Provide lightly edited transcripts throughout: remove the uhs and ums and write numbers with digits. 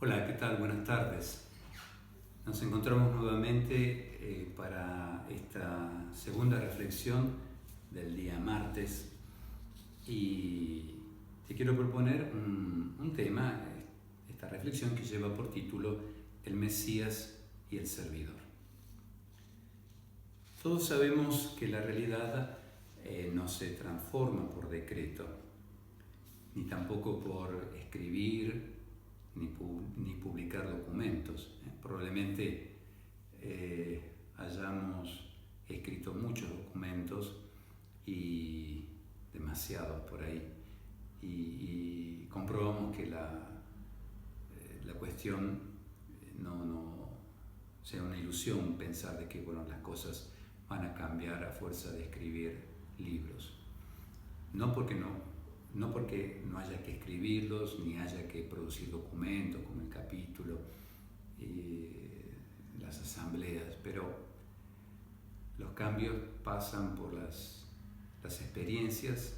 Hola, ¿qué tal? Buenas tardes. Nos encontramos nuevamente para esta segunda reflexión del día martes y te quiero proponer un tema, esta reflexión que lleva por título El Mesías y el Servidor. Todos sabemos que la realidad no se transforma por decreto, ni tampoco por escribir, ni publicar documentos. Probablemente hayamos escrito muchos documentos y demasiados por ahí, y comprobamos que la cuestión no sea una ilusión pensar de que las cosas van a cambiar a fuerza de escribir libros. No porque no haya que escribirlos, ni haya que producir documentos como el capítulo, las asambleas, pero los cambios pasan por las experiencias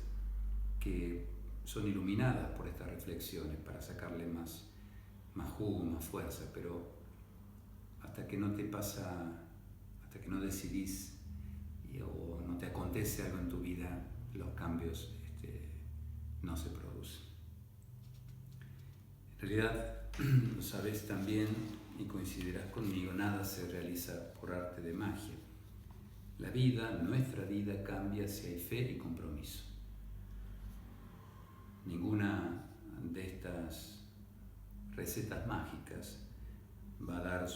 que son iluminadas por estas reflexiones para sacarle más jugo, más fuerza, pero hasta que no te pasa, hasta que no decidís o no te acontece algo en tu vida, los cambios no se producen. En realidad, lo sabes también y coincidirás conmigo, nada se realiza por arte de magia. La vida, nuestra vida, cambia si hay fe y compromiso. Ninguna de estas recetas mágicas va a dar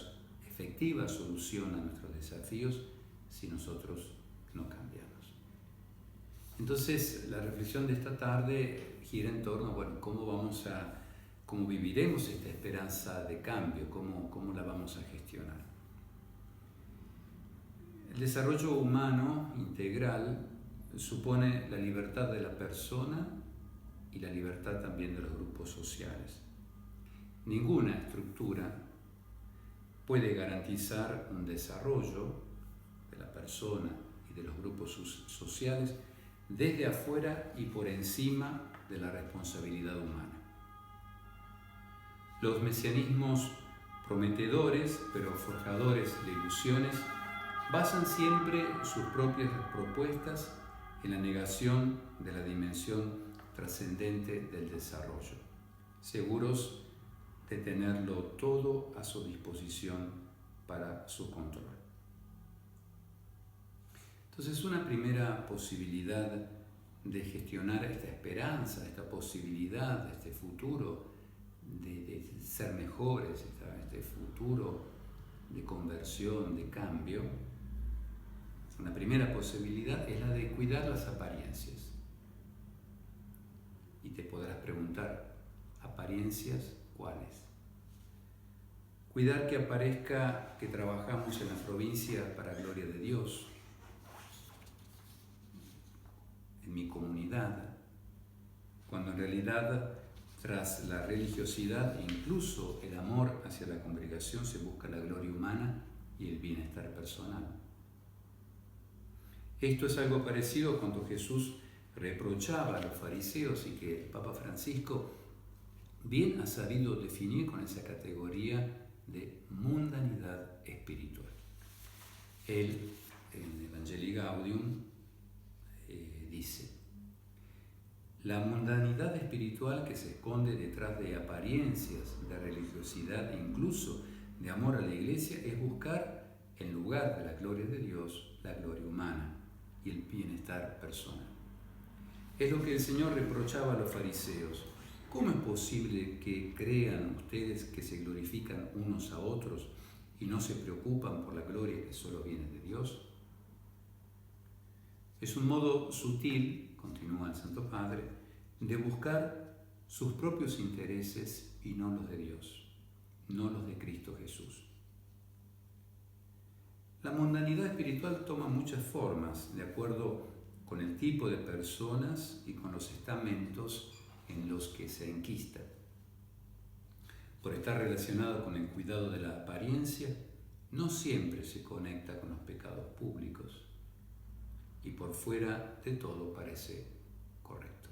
efectiva solución a nuestros desafíos si nosotros no cambiamos. Entonces, la reflexión de esta tarde gira en torno a, cómo viviremos esta esperanza de cambio, cómo la vamos a gestionar. El desarrollo humano integral supone la libertad de la persona y la libertad también de los grupos sociales. Ninguna estructura puede garantizar un desarrollo de la persona y de los grupos sociales desde afuera y por encima de la responsabilidad humana. Los mesianismos prometedores, pero forjadores de ilusiones, basan siempre sus propias propuestas en la negación de la dimensión trascendente del desarrollo, seguros de tenerlo todo a su disposición para su control. Entonces, una primera posibilidad de gestionar esta esperanza, esta posibilidad, este futuro de ser mejores, este futuro de conversión, de cambio, una primera posibilidad es la de cuidar las apariencias. Y te podrás preguntar, ¿apariencias cuáles? Cuidar que aparezca que trabajamos en la provincia para gloria de Dios, en mi comunidad, cuando en realidad tras la religiosidad e incluso el amor hacia la congregación se busca la gloria humana y el bienestar personal. Esto es algo parecido cuando Jesús reprochaba a los fariseos y que el Papa Francisco bien ha sabido definir con esa categoría de mundanidad espiritual. Él, en Evangelii Gaudium, dice: la mundanidad espiritual que se esconde detrás de apariencias de religiosidad e incluso de amor a la Iglesia es buscar, en lugar de la gloria de Dios, la gloria humana y el bienestar personal. Es lo que el Señor reprochaba a los fariseos. ¿Cómo es posible que crean ustedes que se glorifican unos a otros y no se preocupan por la gloria que solo viene de Dios? Es un modo sutil, continúa el Santo Padre, de buscar sus propios intereses y no los de Dios, no los de Cristo Jesús. La mundanidad espiritual toma muchas formas, de acuerdo con el tipo de personas y con los estamentos en los que se enquista. Por estar relacionado con el cuidado de la apariencia, no siempre se conecta con los pecados públicos y por fuera de todo parece correcto.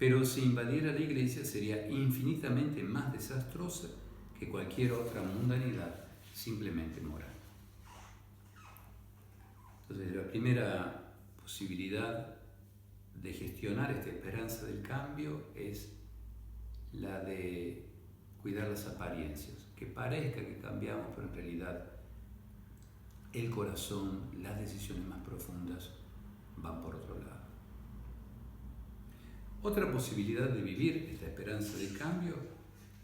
pero si invadiera la iglesia sería infinitamente más desastrosa que cualquier otra mundanidad simplemente moral. Entonces, la primera posibilidad de gestionar esta esperanza del cambio es la de cuidar las apariencias, que parezca que cambiamos, pero en realidad el corazón, las decisiones más profundas van por otro lado. Otra posibilidad de vivir esta esperanza de cambio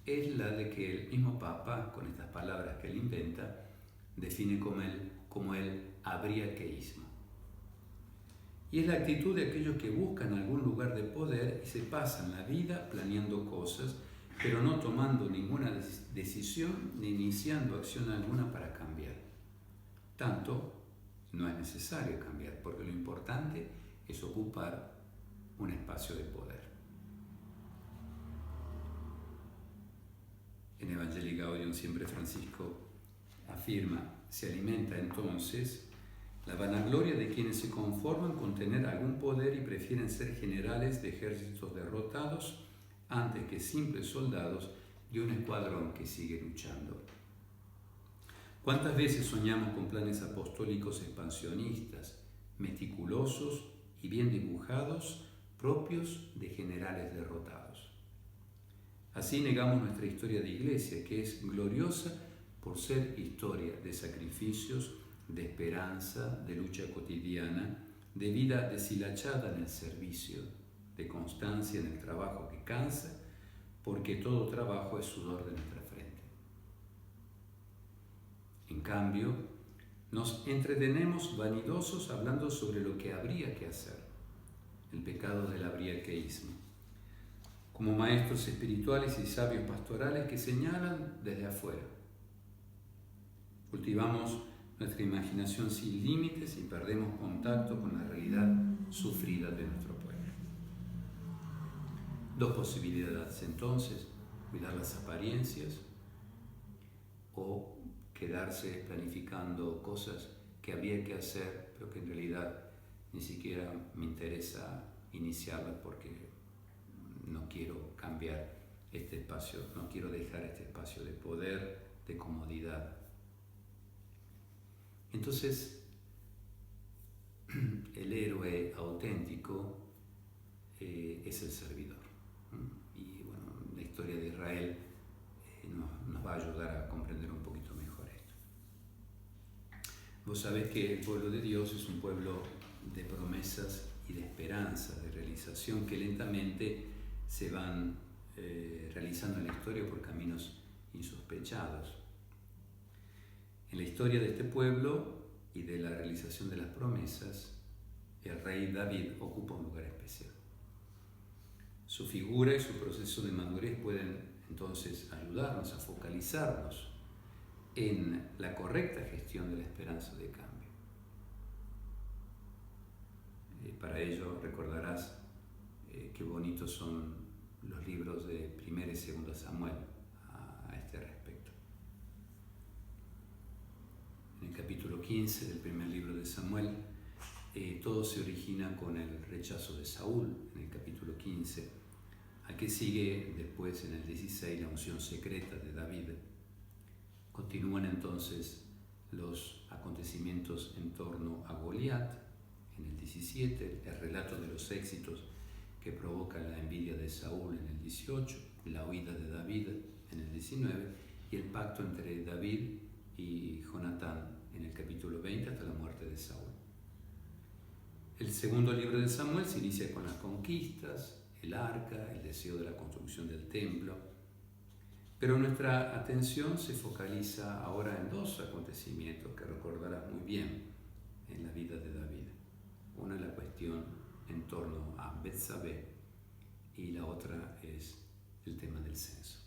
es la de que el mismo Papa, con estas palabras que él inventa, define como el abriaqueísmo. Y es la actitud de aquellos que buscan algún lugar de poder y se pasan la vida planeando cosas, pero no tomando ninguna decisión ni iniciando acción alguna para cambiar. Tanto no es necesario cambiar, porque lo importante es ocupar un espacio de poder. En Evangelii Gaudium siempre Francisco afirma: se alimenta entonces la vanagloria de quienes se conforman con tener algún poder y prefieren ser generales de ejércitos derrotados antes que simples soldados de un escuadrón que sigue luchando. ¿Cuántas veces soñamos con planes apostólicos expansionistas, meticulosos y bien dibujados, propios de generales derrotados? Así negamos nuestra historia de iglesia, que es gloriosa por ser historia de sacrificios, de esperanza, de lucha cotidiana, de vida deshilachada en el servicio, de constancia en el trabajo que cansa, porque todo trabajo es sudor de nuestra frente. En cambio, nos entretenemos vanidosos hablando sobre lo que habría que hacer, el pecado del abriaqueísmo, como maestros espirituales y sabios pastorales que señalan desde afuera. Cultivamos nuestra imaginación sin límites y perdemos contacto con la realidad sufrida de nuestro pueblo. Dos posibilidades entonces: cuidar las apariencias o quedarse planificando cosas que habría que hacer, pero que en realidad ni siquiera me interesa iniciarlas porque no quiero cambiar este espacio, no quiero dejar este espacio de poder, de comodidad. Entonces, el héroe auténtico es el servidor. Y bueno, la historia de Israel nos va a ayudar a comprender un poquito mejor esto. Vos sabés que el pueblo de Dios es un pueblo de promesas y de esperanza, de realización, que lentamente se van realizando en la historia por caminos insospechados. En la historia de este pueblo y de la realización de las promesas, el rey David ocupa un lugar especial. Su figura y su proceso de madurez pueden entonces ayudarnos a focalizarnos en la correcta gestión de la esperanza de cambio. Para ello recordarás qué bonitos son los libros de 1 y 2 Samuel a este respecto. En el capítulo 15 del primer libro de Samuel, todo se origina con el rechazo de Saúl, en el capítulo 15, al que sigue después en el 16 la unción secreta de David. Continúan entonces los acontecimientos en torno a Goliat, en el 17, el relato de los éxitos que provocan la envidia de Saúl en el 18, la huida de David en el 19 y el pacto entre David y Jonatán en el capítulo 20 hasta la muerte de Saúl. El segundo libro de Samuel se inicia con las conquistas, el arca, el deseo de la construcción del templo, pero nuestra atención se focaliza ahora en dos acontecimientos que recordarás muy bien en la vida de David. Una es la cuestión en torno a Betsabé y la otra es el tema del censo.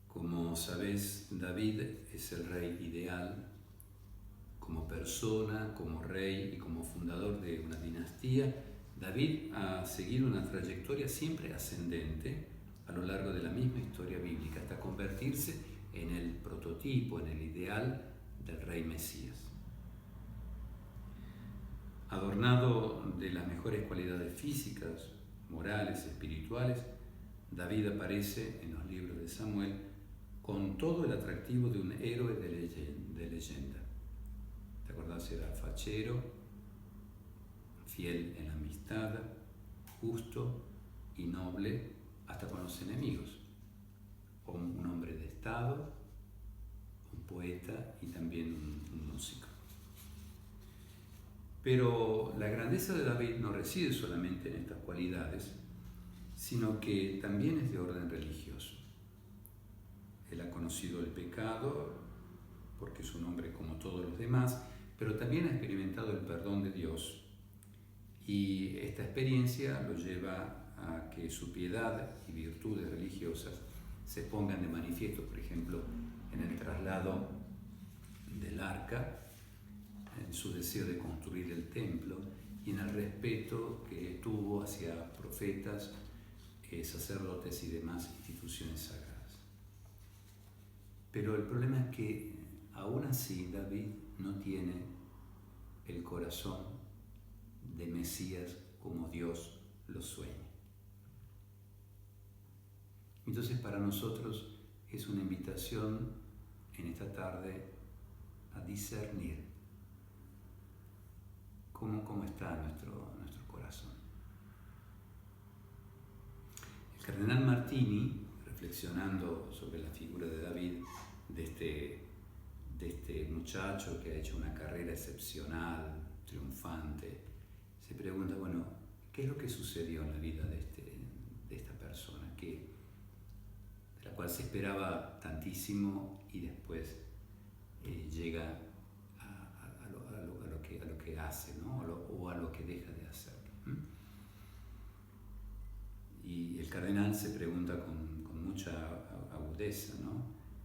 Como sabes, David es el rey ideal como persona, como rey y como fundador de una dinastía. David ha seguido una trayectoria siempre ascendente a lo largo de la misma historia bíblica hasta convertirse en el prototipo, en el ideal del rey Mesías. Adornado de las mejores cualidades físicas, morales, espirituales, David aparece en los libros de Samuel con todo el atractivo de un héroe de leyenda. ¿Te acordás? Era fachero, fiel en la amistad, justo y noble hasta con los enemigos. Un hombre de Estado, un poeta y también un músico. Pero la grandeza de David no reside solamente en estas cualidades, sino que también es de orden religioso. Él ha conocido el pecado, porque es un hombre como todos los demás, pero también ha experimentado el perdón de Dios. Y esta experiencia lo lleva a que su piedad y virtudes religiosas se pongan de manifiesto, por ejemplo, en el traslado del arca, en su deseo de construir el templo y en el respeto que tuvo hacia profetas, sacerdotes y demás instituciones sagradas. Pero el problema es que aún así David no tiene el corazón de Mesías como Dios lo sueña. Entonces para nosotros es una invitación en esta tarde a discernir cómo está nuestro corazón. El cardenal Martini, reflexionando sobre la figura de David, de este muchacho que ha hecho una carrera excepcional, triunfante, se pregunta, bueno, ¿qué es lo que sucedió en la vida de esta persona de la cual se esperaba tantísimo y después llega a lo que hace, ¿no? o a lo que deja de hacer? Y el cardenal se pregunta con mucha agudeza, ¿no?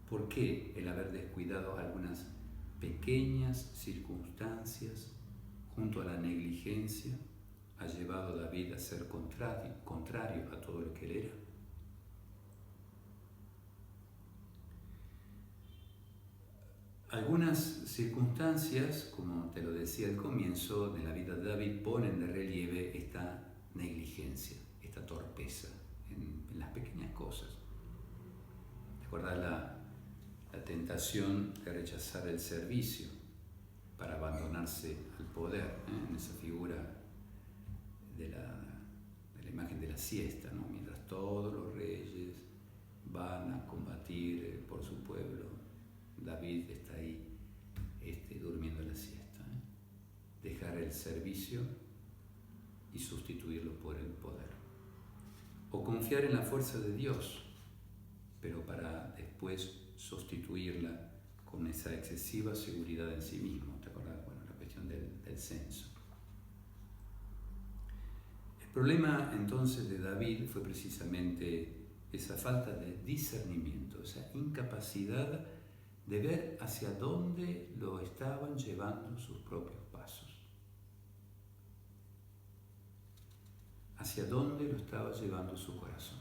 ¿Por qué el haber descuidado algunas pequeñas circunstancias junto a la negligencia ha llevado a David a ser contrario a todo lo que él era? Algunas circunstancias, como te lo decía al comienzo, de la vida de David ponen de relieve esta negligencia, esta torpeza en las pequeñas cosas. ¿Te acuerdas la tentación de rechazar el servicio para abandonarse al poder, en esa figura de la imagen de la siesta, ¿no? Mientras todos los reyes van a combatir por su pueblo, David está ahí durmiendo la siesta. Dejar el servicio y sustituirlo por el poder. O confiar en la fuerza de Dios, pero para después sustituirla con esa excesiva seguridad en sí mismo. ¿Te acuerdas? Bueno, la cuestión del censo. El problema entonces de David fue precisamente esa falta de discernimiento, esa incapacidad de ver hacia dónde lo estaban llevando sus propios pasos. Hacia dónde lo estaba llevando su corazón.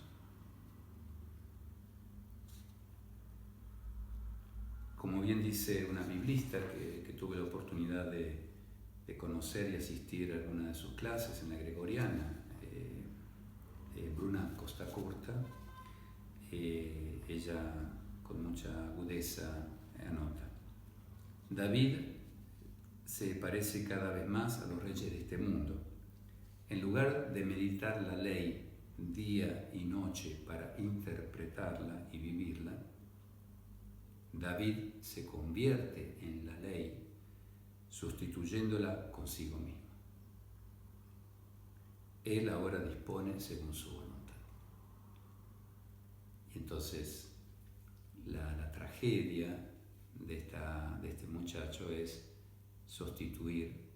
Como bien dice una biblista que tuve la oportunidad de conocer y asistir a alguna de sus clases en la Gregoriana, Bruna Costacurta, ella con mucha agudeza anota: David se parece cada vez más a los reyes de este mundo. En lugar de meditar la ley día y noche para interpretarla y vivirla, David se convierte en la ley sustituyéndola consigo mismo. Él ahora dispone según su voluntad. Y entonces la tragedia de este muchacho es sustituir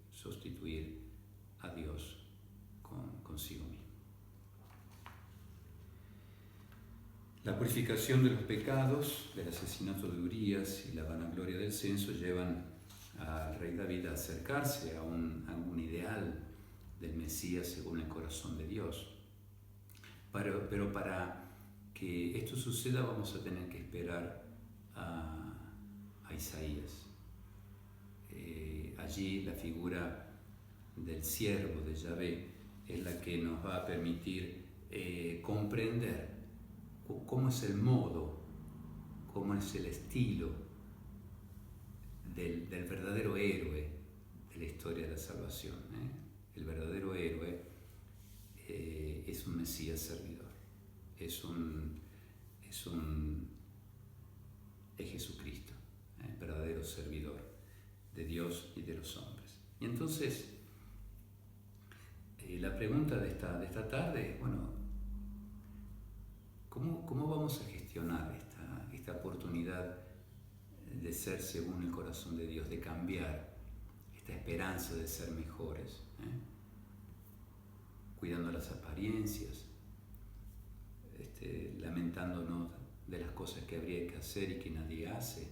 a Dios consigo mismo. La purificación de los pecados, del asesinato de Urías y la vanagloria del censo llevan al rey David a acercarse a un ideal del Mesías según el corazón de Dios. Pero para que esto suceda vamos a tener que esperar a Isaías. Allí la figura del siervo de Yahvé es la que nos va a permitir comprender cómo es el modo, cómo es el estilo del verdadero héroe de la historia de la salvación. El verdadero héroe es un Mesías servidor, es Jesucristo, verdadero servidor de Dios y de los hombres. Y entonces, la pregunta de esta tarde es, bueno, ¿cómo vamos a gestionar esta oportunidad de ser según el corazón de Dios, de cambiar esta esperanza de ser mejores, cuidando las apariencias, lamentándonos de las cosas que habría que hacer y que nadie hace,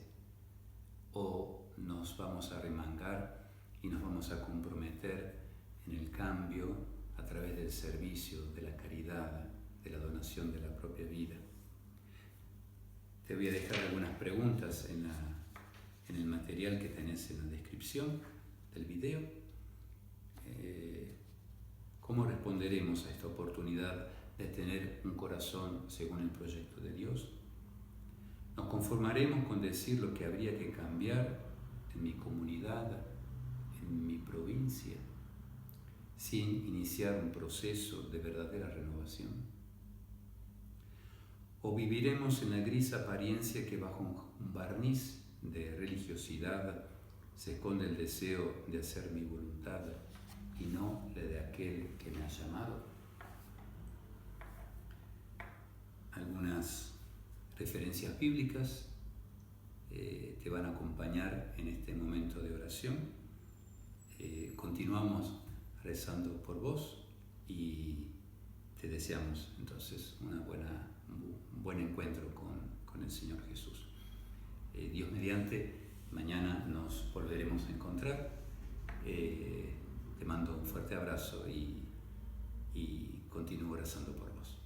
o nos vamos a remangar y nos vamos a comprometer en el cambio a través del servicio, de la caridad, de la donación de la propia vida? Te voy a dejar algunas preguntas en el material que tenés en la descripción del video. ¿Cómo responderemos a esta oportunidad de tener un corazón según el proyecto de Dios? ¿Nos conformaremos con decir lo que habría que cambiar en mi comunidad, en mi provincia, sin iniciar un proceso de verdadera renovación? ¿O viviremos en la gris apariencia que bajo un barniz de religiosidad se esconde el deseo de hacer mi voluntad y no la de aquel que me ha llamado? Algunas referencias bíblicas te van a acompañar en este momento de oración. Continuamos rezando por vos y te deseamos entonces un buen encuentro con el Señor Jesús. Dios mediante, mañana nos volveremos a encontrar. Te mando un fuerte abrazo y continúo rezando por vos.